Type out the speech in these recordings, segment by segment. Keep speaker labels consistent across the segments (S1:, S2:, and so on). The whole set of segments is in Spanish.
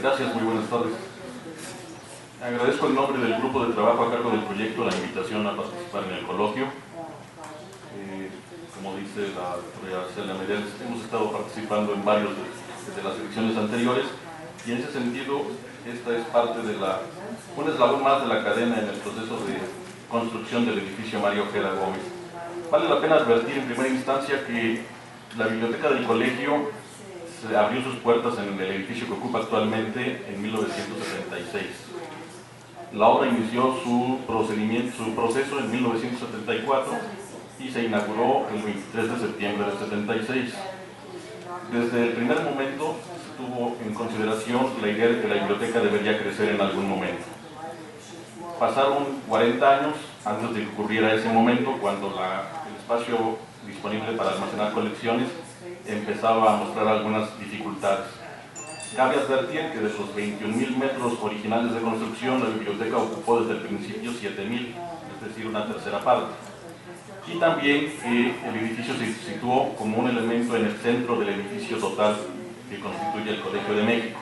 S1: Gracias, muy buenas tardes. Agradezco en nombre del grupo de trabajo a cargo del proyecto la invitación a participar en el coloquio. Como dice la doctora Celia Medel, hemos estado participando en varios de las elecciones anteriores y en ese sentido esta es parte de un eslabón más de la cadena en el proceso de construcción del edificio Mario Ojeda Gómez. Vale la pena advertir en primera instancia que la biblioteca del colegio abrió sus puertas en el edificio que ocupa actualmente en 1976. La obra inició su proceso en 1974 y se inauguró el 23 de septiembre del 76. Desde el primer momento se tuvo en consideración la idea de que la biblioteca debería crecer en algún momento. Pasaron 40 años antes de que ocurriera ese momento, cuando el espacio disponible para almacenar colecciones empezaba a mostrar algunas dificultades. Cabe advertir que de los 21.000 metros originales de construcción, la biblioteca ocupó desde el principio 7.000, es decir, una tercera parte. Y también que el edificio se situó como un elemento en el centro del edificio total que constituye el Colegio de México.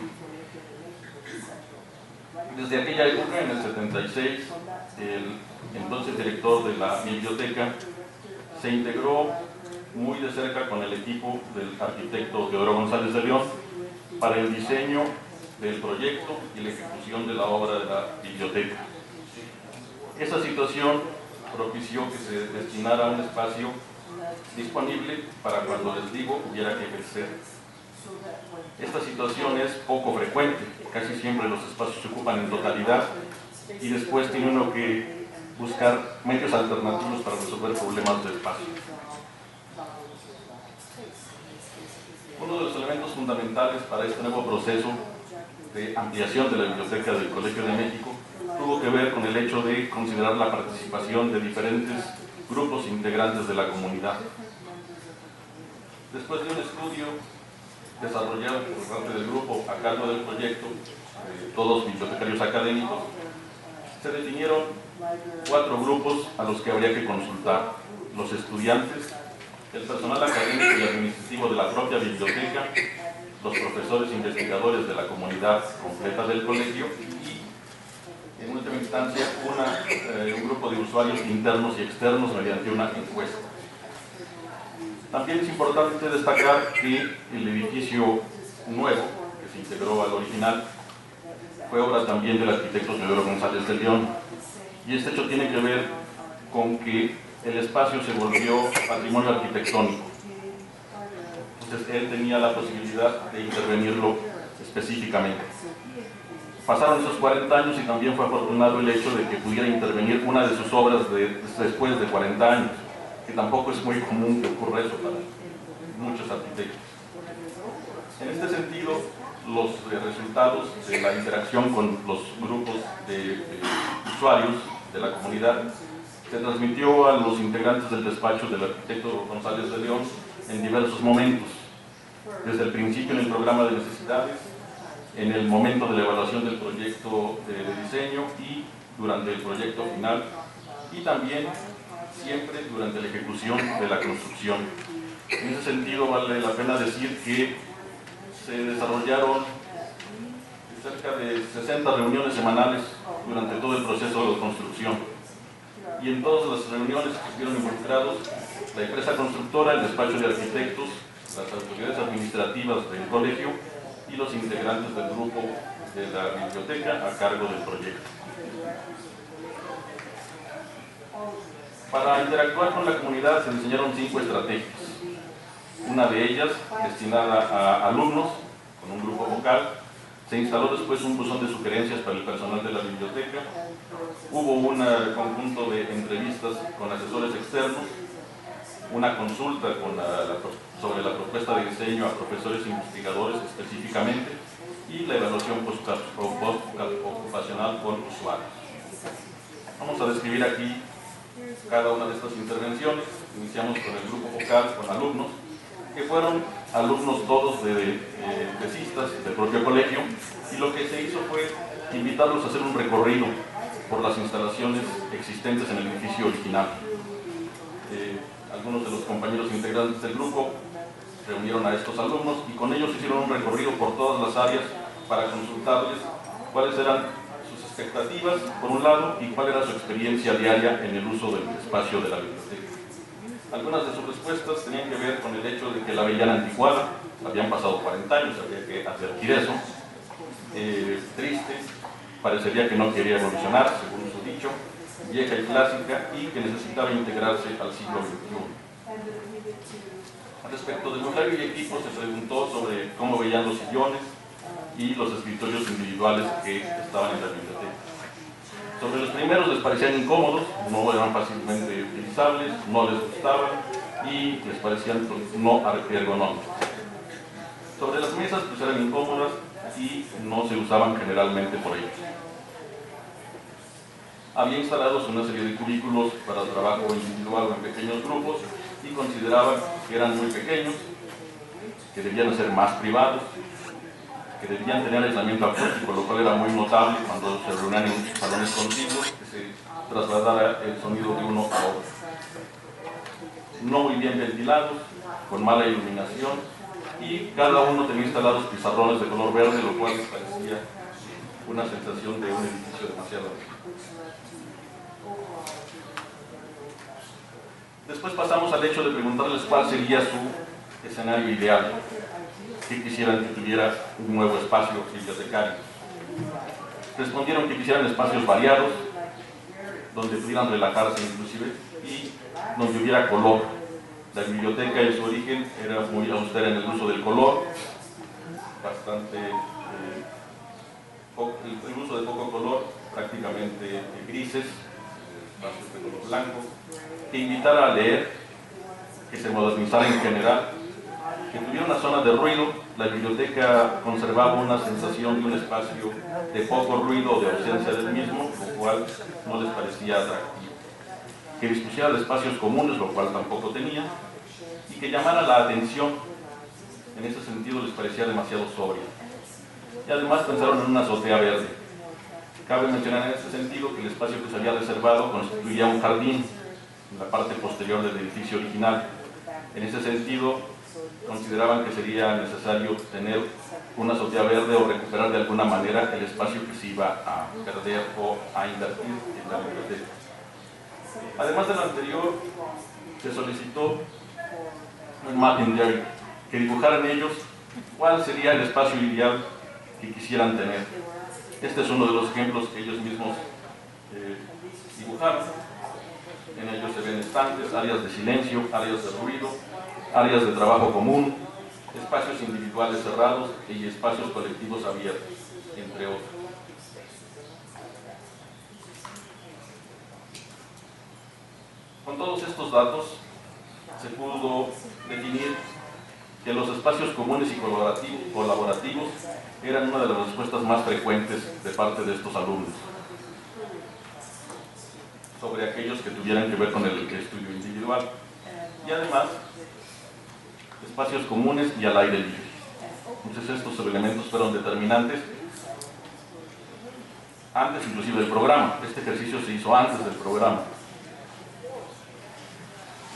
S1: Desde aquella época, en el 76, el entonces director de la biblioteca se integró muy de cerca con el equipo del arquitecto Teodoro González de León para el diseño del proyecto y la ejecución de la obra de la biblioteca. Esa situación propició que se destinara un espacio disponible para cuando les digo hubiera que crecer. Esta situación es poco frecuente, casi siempre los espacios se ocupan en totalidad y después tiene uno que buscar medios alternativos para resolver problemas de espacio. Uno de los elementos fundamentales para este nuevo proceso de ampliación de la Biblioteca del Colegio de México tuvo que ver con el hecho de considerar la participación de diferentes grupos integrantes de la comunidad. Después de un estudio desarrollado por parte del grupo a cargo del proyecto, todos bibliotecarios académicos, se definieron 4 grupos a los que habría que consultar: los estudiantes, el personal académico y administrativo de la propia biblioteca, los profesores investigadores de la comunidad completa del colegio y, en última instancia, un grupo de usuarios internos y externos mediante una encuesta. También es importante destacar que el edificio nuevo, que se integró al original, fue obra también del arquitecto Teodoro González de León, y este hecho tiene que ver con que el espacio se volvió patrimonio arquitectónico. Entonces él tenía la posibilidad de intervenirlo específicamente. Pasaron esos 40 años y también fue afortunado el hecho de que pudiera intervenir una de sus obras después de 40 años, que tampoco es muy común que ocurra eso para muchos arquitectos. En este sentido, los resultados de la interacción con los grupos de usuarios de la comunidad se transmitió a los integrantes del despacho del arquitecto González de León en diversos momentos, desde el principio en el programa de necesidades, en el momento de la evaluación del proyecto de diseño y durante el proyecto final, y también siempre durante la ejecución de la construcción. En ese sentido vale la pena decir que se desarrollaron cerca de 60 reuniones semanales durante todo el proceso de construcción, y en todas las reuniones que estuvieron involucrados la empresa constructora, el despacho de arquitectos, las autoridades administrativas del colegio y los integrantes del grupo de la biblioteca a cargo del proyecto. Para interactuar con la comunidad se diseñaron 5 estrategias. Una de ellas, destinada a alumnos, con un grupo vocal. Se instaló después un buzón de sugerencias para el personal de la biblioteca. Hubo un conjunto de entrevistas con asesores externos, una consulta sobre la propuesta de diseño a profesores investigadores específicamente, y la evaluación postocupacional con usuarios. Vamos a describir aquí cada una de estas intervenciones. Iniciamos con el grupo vocal, con alumnos, que fueron alumnos todos de tesistas del propio colegio, y lo que se hizo fue invitarlos a hacer un recorrido por las instalaciones existentes en el edificio original. Algunos de los compañeros integrantes del grupo reunieron a estos alumnos y con ellos hicieron un recorrido por todas las áreas para consultarles cuáles eran sus expectativas, por un lado, y cuál era su experiencia diaria en el uso del espacio de la biblioteca. Algunas de sus respuestas tenían que ver con el hecho de que la veían anticuada, habían pasado 40 años, había que advertir eso, triste, parecería que no quería evolucionar, según su dicho, vieja y clásica, y que necesitaba integrarse al siglo XXI. Respecto del mobiliario y equipo, se preguntó sobre cómo veían los sillones y los escritorios individuales que estaban en la biblioteca. Sobre los primeros les parecían incómodos, no eran fácilmente utilizables, no les gustaban y les parecían no ergonómicos. Sobre las mesas pues eran incómodas y no se usaban generalmente por ellos. Había instalados una serie de cubículos para trabajo individual o en pequeños grupos y consideraban que eran muy pequeños, que debían ser más privados, que debían tener aislamiento acústico, lo cual era muy notable cuando se reunían en salones contiguos, que se trasladara el sonido de uno a otro. No muy bien ventilados, con mala iluminación, y cada uno tenía instalados pizarrones de color verde, lo cual les parecía una sensación de un edificio demasiado viejo. Después pasamos al hecho de preguntarles cuál sería su escenario ideal, que quisieran que tuviera un nuevo espacio bibliotecario. Respondieron que quisieran espacios variados, donde pudieran relajarse inclusive, y donde hubiera color. La biblioteca en su origen era muy austera en el uso del color, bastante el uso de poco color, prácticamente grises, espacios de color blanco, que invitara a leer, que se modernizara en general, que tuviera una zona de ruido. La biblioteca conservaba una sensación de un espacio de poco ruido o de ausencia del mismo, lo cual no les parecía atractivo. Que dispusiera de espacios comunes, lo cual tampoco tenía, y que llamara la atención. En ese sentido les parecía demasiado sobria. Y además pensaron en una azotea verde. Cabe mencionar en ese sentido que el espacio que se había reservado constituía un jardín en la parte posterior del edificio original. En ese sentido, consideraban que sería necesario tener una azotea verde o recuperar de alguna manera el espacio que se iba a perder o a invertir en la biblioteca. Además de lo anterior, se solicitó un mapping diary, que dibujaran ellos cuál sería el espacio ideal que quisieran tener. Este es uno de los ejemplos que ellos mismos dibujaron. En ellos se ven estantes, áreas de silencio, áreas de ruido, áreas de trabajo común, espacios individuales cerrados y espacios colectivos abiertos, entre otros. Con todos estos datos se pudo definir que los espacios comunes y colaborativos eran una de las respuestas más frecuentes de parte de estos alumnos sobre aquellos que tuvieran que ver con el estudio individual. Y además, espacios comunes y al aire libre. Entonces estos elementos fueron determinantes antes inclusive del programa. Este ejercicio se hizo antes del programa.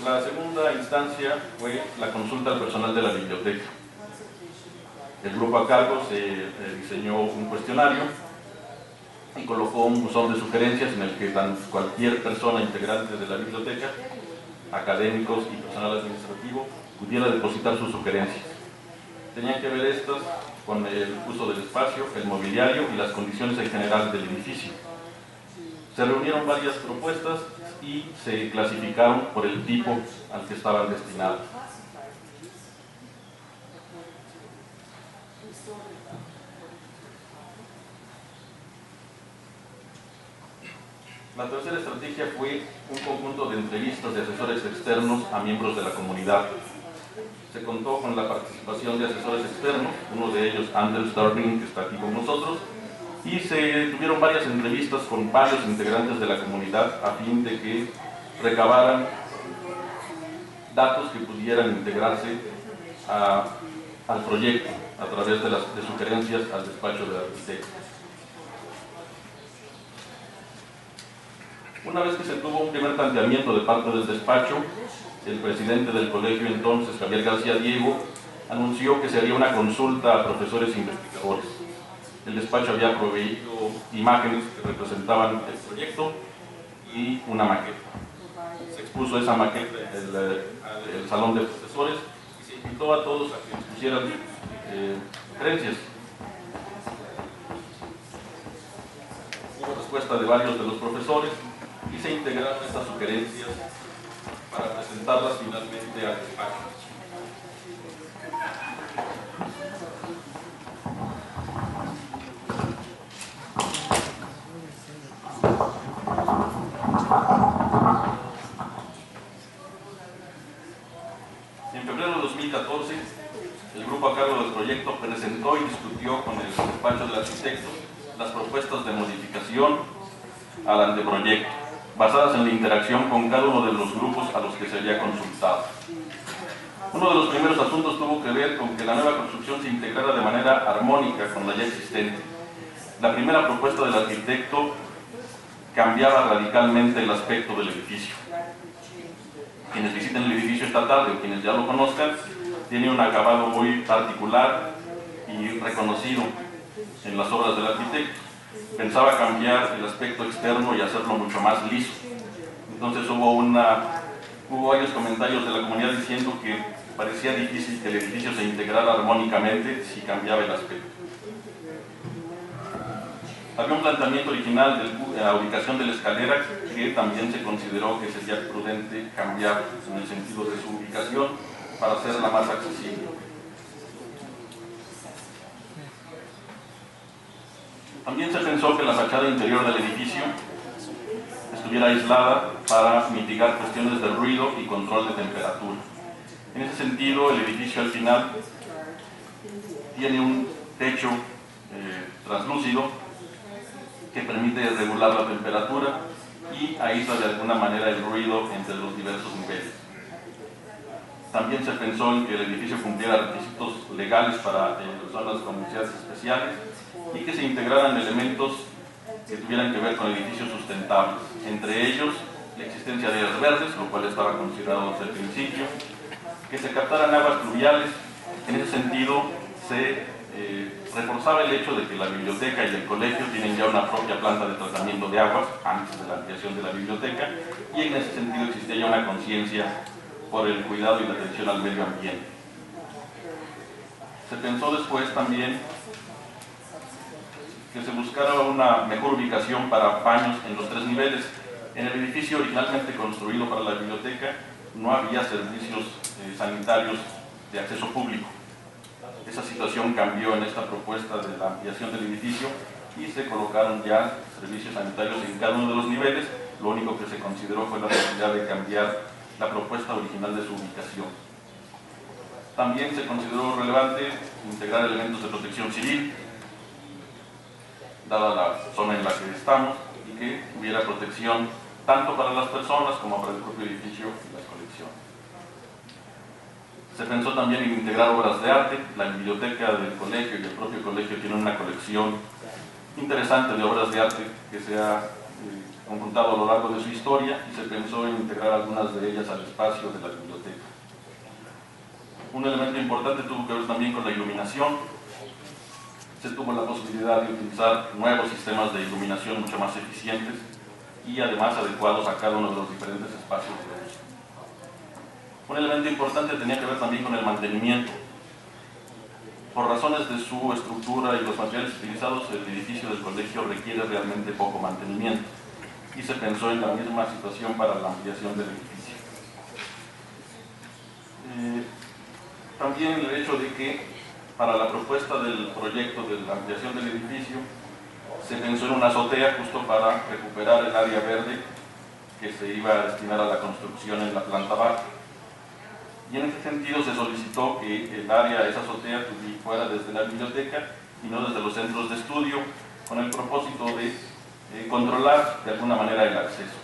S1: La segunda instancia fue la consulta al personal de la biblioteca. El grupo a cargo se diseñó un cuestionario y colocó un buzón de sugerencias en el que cualquier persona integrante de la biblioteca, académicos y personal administrativo, pudiera depositar sus sugerencias. Tenían que ver estas con el uso del espacio, el mobiliario y las condiciones en general del edificio. Se reunieron varias propuestas y se clasificaron por el tipo al que estaban destinados. La tercera estrategia fue un conjunto de entrevistas de asesores externos a miembros de la comunidad. Se contó con la participación de asesores externos, uno de ellos Anders Darling, que está aquí con nosotros, y se tuvieron varias entrevistas con varios integrantes de la comunidad a fin de que recabaran datos que pudieran integrarse al proyecto a través de sugerencias al despacho del arquitecto. Una vez que se tuvo un primer planteamiento de parte del despacho, el presidente del colegio entonces, Javier García Diego, anunció que se haría una consulta a profesores e investigadores. El despacho había proveído imágenes que representaban el proyecto y una maqueta. Se expuso esa maqueta en el salón de profesores y se invitó a todos a que expusieran sugerencias. Hubo respuesta de varios de los profesores y se integraron estas sugerencias para presentarlas finalmente al despacho. En febrero de 2014, el grupo a cargo del proyecto presentó y discutió con el despacho del arquitecto las propuestas de modificación al anteproyecto, basadas en la interacción con cada uno de los grupos a los que se había consultado. Uno de los primeros asuntos tuvo que ver con que la nueva construcción se integrara de manera armónica con la ya existente. La primera propuesta del arquitecto cambiaba radicalmente el aspecto del edificio. Quienes visiten el edificio esta tarde o quienes ya lo conozcan, tiene un acabado muy particular y reconocido en las obras del arquitecto. Pensaba cambiar el aspecto externo y hacerlo mucho más liso. Entonces hubo varios comentarios de la comunidad diciendo que parecía difícil que el edificio se integrara armónicamente si cambiaba el aspecto. Había un planteamiento original de la ubicación de la escalera que también se consideró que sería prudente cambiar en el sentido de su ubicación para hacerla más accesible. También se pensó que la fachada interior del edificio estuviera aislada para mitigar cuestiones de ruido y control de temperatura. En ese sentido, el edificio al final tiene un techo translúcido que permite regular la temperatura y aísla de alguna manera el ruido entre los diversos niveles. También se pensó en que el edificio cumpliera requisitos legales para zonas con necesidades especiales y que se integraran elementos que tuvieran que ver con edificios sustentables, entre ellos la existencia de áreas verdes, lo cual estaba considerado desde el principio, que se captaran aguas pluviales. En ese sentido se reforzaba el hecho de que la biblioteca y el colegio tienen ya una propia planta de tratamiento de aguas antes de la ampliación de la biblioteca, y en ese sentido existía ya una conciencia por el cuidado y la atención al medio ambiente. Se pensó después también que se buscara una mejor ubicación para baños en los 3 niveles. En el edificio originalmente construido para la biblioteca no había servicios sanitarios de acceso público. Esa situación cambió en esta propuesta de la ampliación del edificio y se colocaron ya servicios sanitarios en cada uno de los niveles. Lo único que se consideró fue la necesidad de cambiar la propuesta original de su ubicación. También se consideró relevante integrar elementos de protección civil, dada la zona en la que estamos, y que hubiera protección tanto para las personas como para el propio edificio y las colecciones. Se pensó también en integrar obras de arte. La biblioteca del colegio y el propio colegio tienen una colección interesante de obras de arte que se ha conjuntado a lo largo de su historia, y se pensó en integrar algunas de ellas al espacio de la biblioteca. Un elemento importante tuvo que ver también con la iluminación. Se tuvo la posibilidad de utilizar nuevos sistemas de iluminación mucho más eficientes y además adecuados a cada uno de los diferentes espacios de uso. Un elemento importante tenía que ver también con el mantenimiento. Por razones de su estructura y los materiales utilizados, el edificio del colegio requiere realmente poco mantenimiento, y se pensó en la misma situación para la ampliación del edificio. También el hecho de que para la propuesta del proyecto de la ampliación del edificio se pensó en una azotea justo para recuperar el área verde que se iba a destinar a la construcción en la planta baja. Y en ese sentido se solicitó que el área, esa azotea, fuera desde la biblioteca y no desde los centros de estudio, con el propósito de controlar de alguna manera el acceso.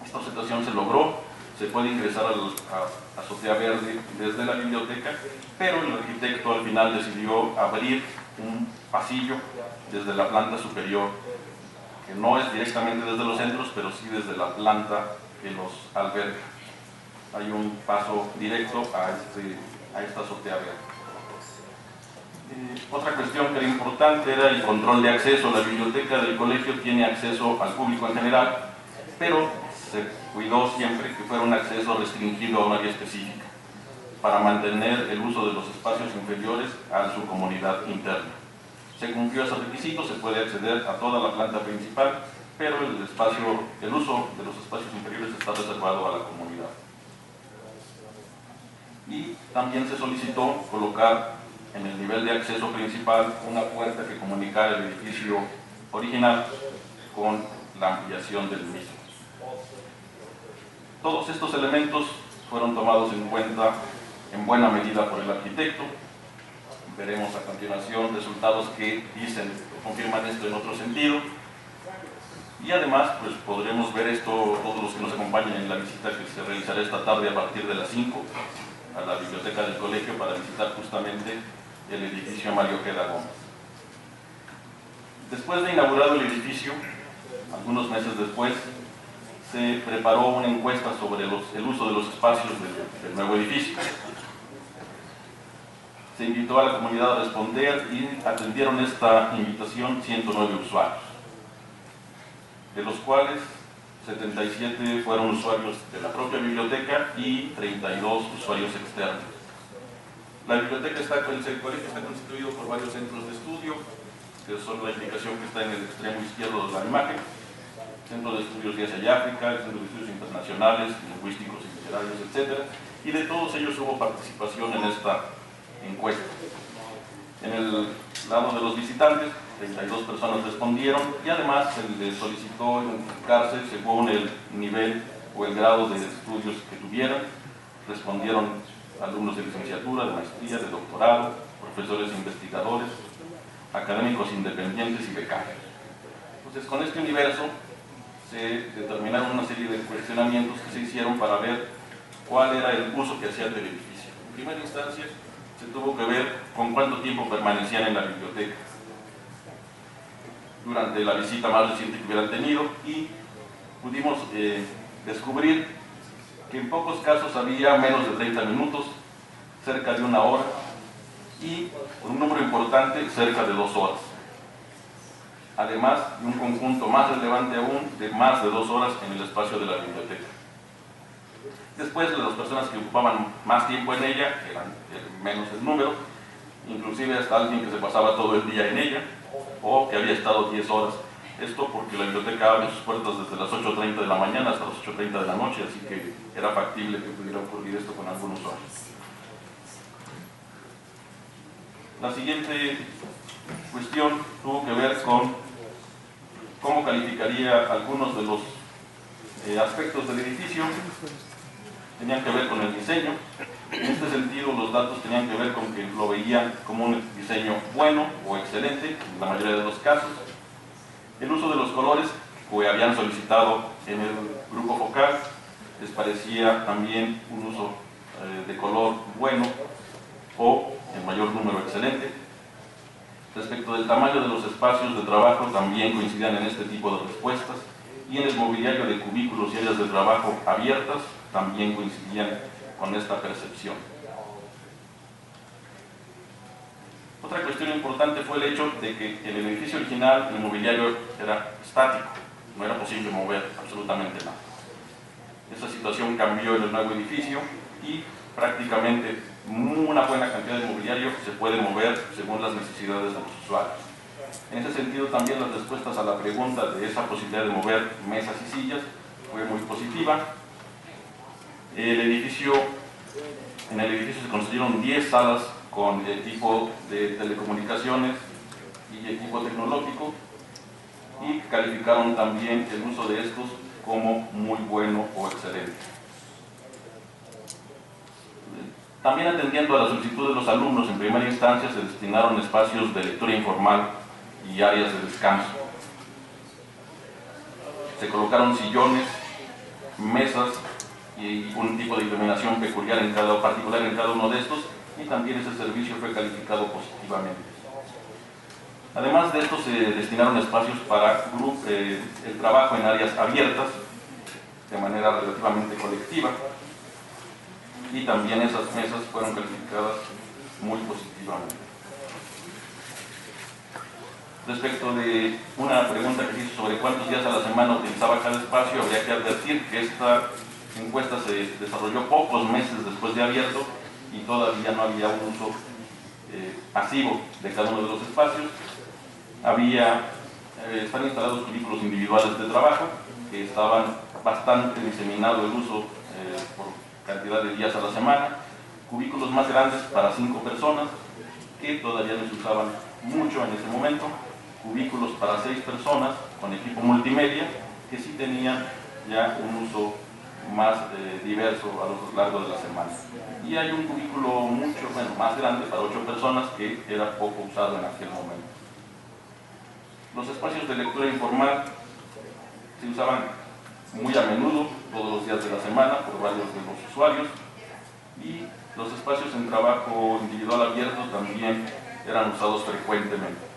S1: Esta situación se logró. Se puede ingresar a la azotea verde desde la biblioteca, pero el arquitecto al final decidió abrir un pasillo desde la planta superior, que no es directamente desde los centros, pero sí desde la planta que los alberga. Hay un paso directo a esta azotea verde. Otra cuestión que era importante era el control de acceso. La biblioteca del colegio tiene acceso al público en general, pero se cuidó siempre que fuera un acceso restringido a un área específica, para mantener el uso de los espacios inferiores a su comunidad interna. Se cumplió ese requisito, se puede acceder a toda la planta principal, pero el uso de los espacios inferiores está reservado a la comunidad. Y también se solicitó colocar en el nivel de acceso principal una puerta que comunicara el edificio original con la ampliación del mismo. Todos estos elementos fueron tomados en cuenta en buena medida por el arquitecto. Veremos a continuación resultados que confirman esto en otro sentido. Y además, pues podremos ver esto todos los que nos acompañen en la visita que se realizará esta tarde a partir de las 5 a la biblioteca del colegio para visitar justamente el edificio Mario Ojeda Gómez. Después de inaugurado el edificio, algunos meses después, se preparó una encuesta sobre el uso de los espacios del nuevo edificio. Se invitó a la comunidad a responder y atendieron esta invitación 109 usuarios, de los cuales 77 fueron usuarios de la propia biblioteca y 32 usuarios externos. La biblioteca el colegio está constituido por varios centros de estudio, que son la indicación que está en el extremo izquierdo de la imagen: Centro de Estudios de Asia y África, Centro de Estudios Internacionales, Lingüísticos y Literarios, etc. Y de todos ellos hubo participación en esta encuesta. En el lado de los visitantes, 32 personas respondieron y además se les solicitó identificarse según el nivel o el grado de estudios que tuvieran. Respondieron alumnos de licenciatura, de maestría, de doctorado, profesores e investigadores, académicos independientes y becarios. Entonces, con este universo se determinaron una serie de cuestionamientos que se hicieron para ver cuál era el uso que hacían del edificio. En primera instancia, se tuvo que ver con cuánto tiempo permanecían en la biblioteca durante la visita más reciente que hubieran tenido, y pudimos descubrir que en pocos casos había menos de 30 minutos, cerca de 1 hora, y por un número importante, cerca de 2 horas. Además de un conjunto más relevante aún de más de 2 horas en el espacio de la biblioteca. Después, las personas que ocupaban más tiempo en ella eran menos el número, inclusive hasta alguien que se pasaba todo el día en ella, o que había estado 10 horas. Esto porque la biblioteca abre sus puertas desde las 8:30 de la mañana hasta las 8:30 de la noche, así que era factible que pudiera ocurrir esto con algún usuario. La siguiente cuestión tuvo que ver con cómo calificaría algunos de los aspectos del edificio. Tenían que ver con el diseño. En este sentido, los datos tenían que ver con que lo veían como un diseño bueno o excelente, en la mayoría de los casos. El uso de los colores que habían solicitado en el grupo focal les parecía también un uso de color bueno o en mayor número excelente. Respecto del tamaño de los espacios de trabajo, también coincidían en este tipo de respuestas, y en el mobiliario de cubículos y áreas de trabajo abiertas también coincidían con esta percepción. Otra cuestión importante fue el hecho de que en el edificio original el mobiliario era estático, no era posible mover absolutamente nada. Esa situación cambió en el nuevo edificio y prácticamente una buena cantidad de mobiliario se puede mover según las necesidades de los usuarios. En ese sentido, también las respuestas a la pregunta de esa posibilidad de mover mesas y sillas fue muy positiva. En el edificio se construyeron 10 salas con equipo de telecomunicaciones y equipo tecnológico, y calificaron también el uso de estos como muy bueno o excelente. También, atendiendo a la solicitud de los alumnos, en primera instancia se destinaron espacios de lectura informal y áreas de descanso. Se colocaron sillones, mesas y un tipo de iluminación particular en cada uno de estos, y también ese servicio fue calificado positivamente. Además de esto, se destinaron espacios para el trabajo en áreas abiertas de manera relativamente colectiva, y también esas mesas fueron calificadas muy positivamente. Respecto de una pregunta que hizo sobre cuántos días a la semana utilizaba cada espacio, habría que advertir que esta encuesta se desarrolló pocos meses después de abierto y todavía no había un uso pasivo de cada uno de los espacios. Están instalados cubículos individuales de trabajo que estaban bastante diseminado el uso por cantidad de días a la semana, cubículos más grandes para 5 personas que todavía no se usaban mucho en ese momento, cubículos para 6 personas con equipo multimedia que sí tenían ya un uso más diverso a lo largo de la semana. Y hay un cubículo más grande para 8 personas que era poco usado en aquel momento. Los espacios de lectura informal se usaban muy a menudo, todos los días de la semana, por varios de los usuarios, y los espacios en trabajo individual abierto también eran usados frecuentemente.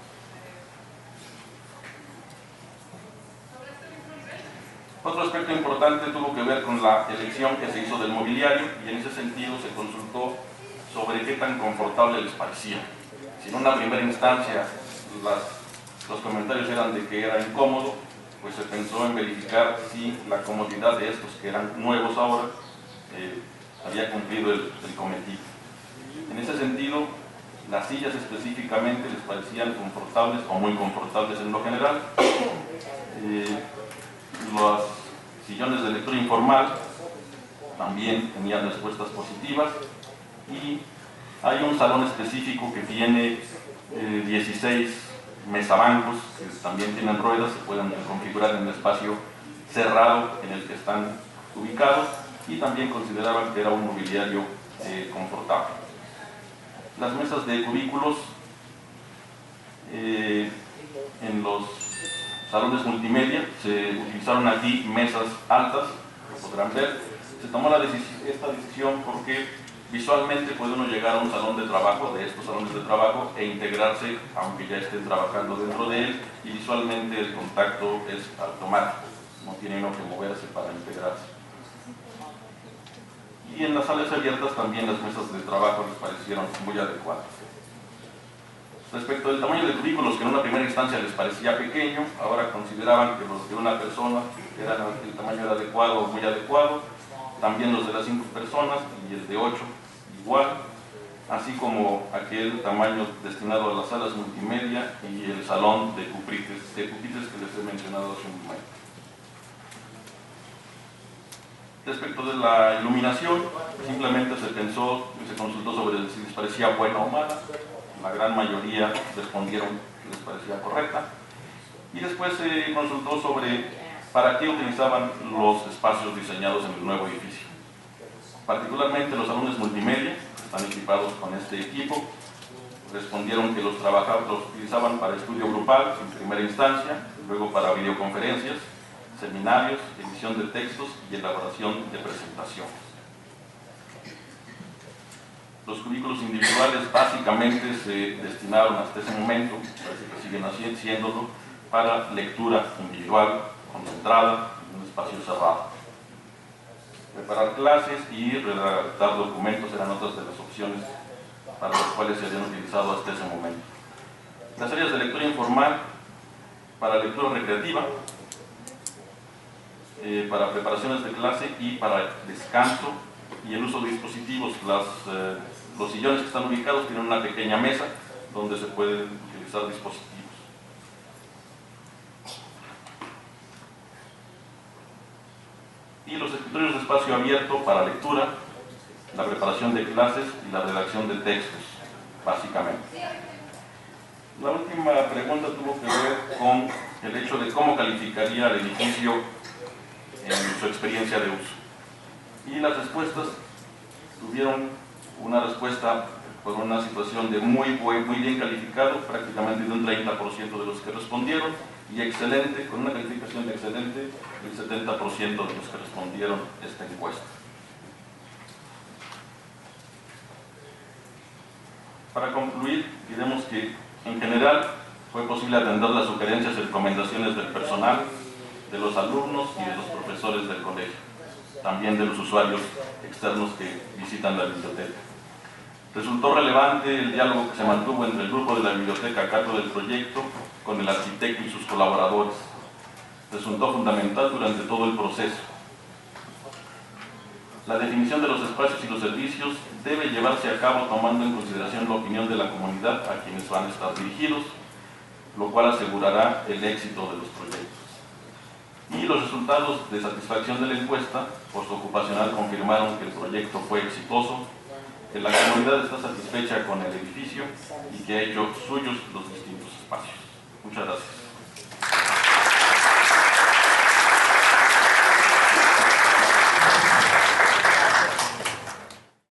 S1: Otro aspecto importante tuvo que ver con la elección que se hizo del mobiliario, y en ese sentido se consultó sobre qué tan confortable les parecía. Si en una primera instancia los comentarios eran de que era incómodo, pues se pensó en verificar si la comodidad de estos, que eran nuevos ahora, había cumplido el cometido. En ese sentido, las sillas específicamente les parecían confortables o muy confortables en lo general. Los sillones de lectura informal también tenían respuestas positivas, y hay un salón específico que tiene 16 mesabancos que también tienen ruedas, se pueden configurar en el espacio cerrado en el que están ubicados, y también consideraban que era un mobiliario confortable. Las mesas de cubículos en los salones multimedia se utilizaron aquí mesas altas, lo podrán ver. Se tomó esta decisión porque visualmente puede uno llegar a un salón de trabajo, de estos salones de trabajo, e integrarse, aunque ya estén trabajando dentro de él, y visualmente el contacto es automático, no tiene uno que moverse para integrarse. Y en las salas abiertas también las mesas de trabajo les parecieron muy adecuadas. Respecto del tamaño de cubículos, que en una primera instancia les parecía pequeño, ahora consideraban que los de una persona el tamaño era adecuado o muy adecuado, también los de las 5 personas y el de 8 igual, así como aquel tamaño destinado a las salas multimedia y el salón de pupitres que les he mencionado hace un momento. Respecto de la iluminación, simplemente se consultó sobre si les parecía buena o mala. La gran mayoría respondieron que les parecía correcta, y después se consultó sobre para qué utilizaban los espacios diseñados en el nuevo edificio. Particularmente los salones multimedia, que están equipados con este equipo, respondieron que los utilizaban para estudio grupal en primera instancia, luego para videoconferencias, seminarios, edición de textos y elaboración de presentaciones. Los cubículos individuales básicamente se destinaron hasta ese momento, parece que siguen haciéndolo, para lectura individual, concentrada, en un espacio cerrado. Preparar clases y redactar documentos eran otras de las opciones para las cuales se habían utilizado hasta ese momento. Las áreas de lectura informal para lectura recreativa, para preparaciones de clase y para descanso y el uso de dispositivos. Los sillones que están ubicados tienen una pequeña mesa donde se pueden utilizar dispositivos. Y los escritorios de espacio abierto para lectura, la preparación de clases y la redacción de textos, básicamente. La última pregunta tuvo que ver con el hecho de cómo calificaría el edificio en su experiencia de uso. Y las respuestas tuvieron una respuesta por una situación de muy bien calificado, prácticamente de un 30% de los que respondieron, y excelente, con una calificación de excelente, el 70% de los que respondieron esta encuesta. Para concluir, diremos que en general fue posible atender las sugerencias y recomendaciones del personal, de los alumnos y de los profesores del colegio, también de los usuarios externos que visitan la biblioteca. Resultó relevante el diálogo que se mantuvo entre el grupo de la biblioteca a cargo del proyecto con el arquitecto y sus colaboradores. Resultó fundamental durante todo el proceso. La definición de los espacios y los servicios debe llevarse a cabo tomando en consideración la opinión de la comunidad a quienes van a estar dirigidos, lo cual asegurará el éxito de los proyectos. Y los resultados de satisfacción de la encuesta postocupacional confirmaron que el proyecto fue exitoso, que la comunidad está satisfecha con el edificio y que ha hecho suyos los distintos espacios. Muchas gracias.